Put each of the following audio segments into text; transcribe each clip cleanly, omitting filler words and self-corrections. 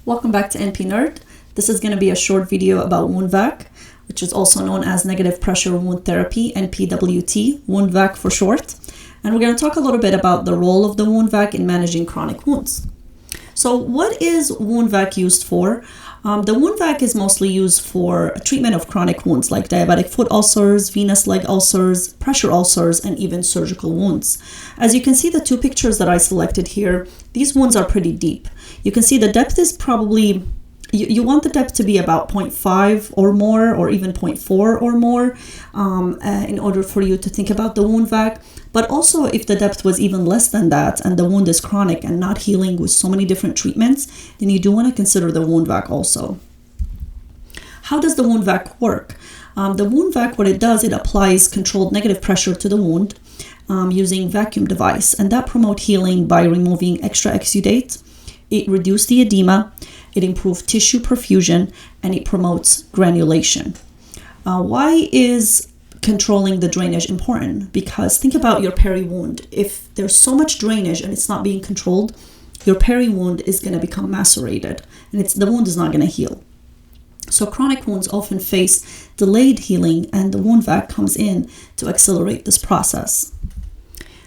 Welcome back to NP Nerd. This is going to be a short video about wound vac, which is also known as negative pressure wound therapy, NPWT, wound vac for short. And we're going to talk a little bit about the role of the wound vac in managing chronic wounds. So what is wound vac used for? The wound vac is mostly used for treatment of chronic wounds like diabetic foot ulcers, venous leg ulcers, pressure ulcers, and even surgical wounds. As you can see, the two pictures that I selected here, these wounds are pretty deep. You can see the depth is probably, you want the depth to be about 0.5 or more, or even 0.4 or more, in order for you to think about the wound vac. But also, if the depth was even less than that and the wound is chronic and not healing with so many different treatments, then you do want to consider the wound vac also. How does the wound vac work? The wound vac, what it does, it applies controlled negative pressure to the wound using vacuum device, and that promotes healing by removing extra exudate. It reduces the edema, it improves tissue perfusion, and it promotes granulation. Why is controlling the drainage important? Because think about your peri wound. If there's so much drainage and it's not being controlled, your peri wound is going to become macerated, and the wound is not going to heal. So chronic wounds often face delayed healing, and the wound vac comes in to accelerate this process.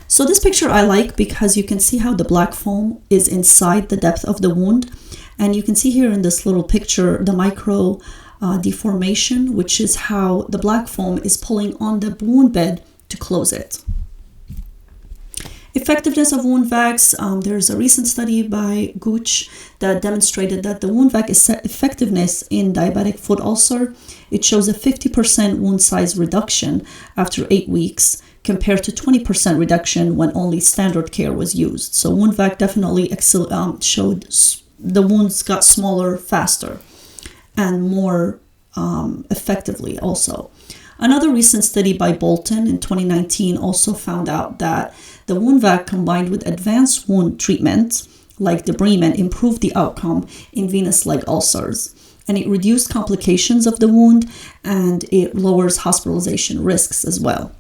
So this picture I like because you can see how the black foam is inside the depth of the wound, and you can see here in this little picture the micro deformation, which is how the black foam is pulling on the wound bed to close it. Effectiveness of wound vacs. There's a recent study by Gooch that demonstrated that the wound vac effectiveness in diabetic foot ulcer, it shows a 50% wound size reduction after 8 weeks compared to 20% reduction when only standard care was used. So wound vac definitely showed the wounds got smaller faster and more effectively also. Another recent study by Bolton in 2019 also found out that the wound vac combined with advanced wound treatment like debridement improved the outcome in venous leg ulcers, and it reduced complications of the wound, and it lowers hospitalization risks as well.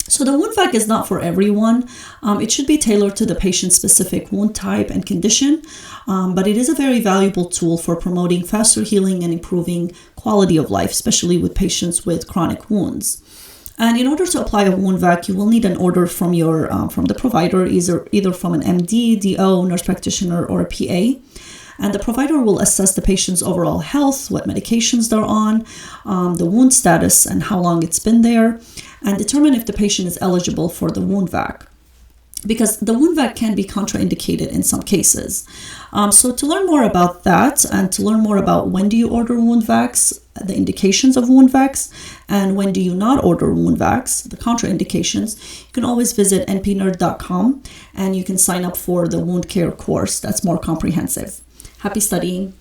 So the wound vac is not for everyone. It should be tailored to the patient's specific wound type and condition, but it is a very valuable tool for promoting faster healing and improving quality of life, especially with patients with chronic wounds. And in order to apply a wound vac, you will need an order from the provider, either from an MD, DO, nurse practitioner, or a PA. And the provider will assess the patient's overall health, what medications they're on, the wound status, and how long it's been there, and determine if the patient is eligible for the wound vac, because the wound vac can be contraindicated in some cases. So to learn more about that, and to learn more about when do you order wound vacs, the indications of wound vacs, and when do you not order wound vacs, the contraindications, you can always visit npnerd.com, and you can sign up for the wound care course that's more comprehensive. Happy studying.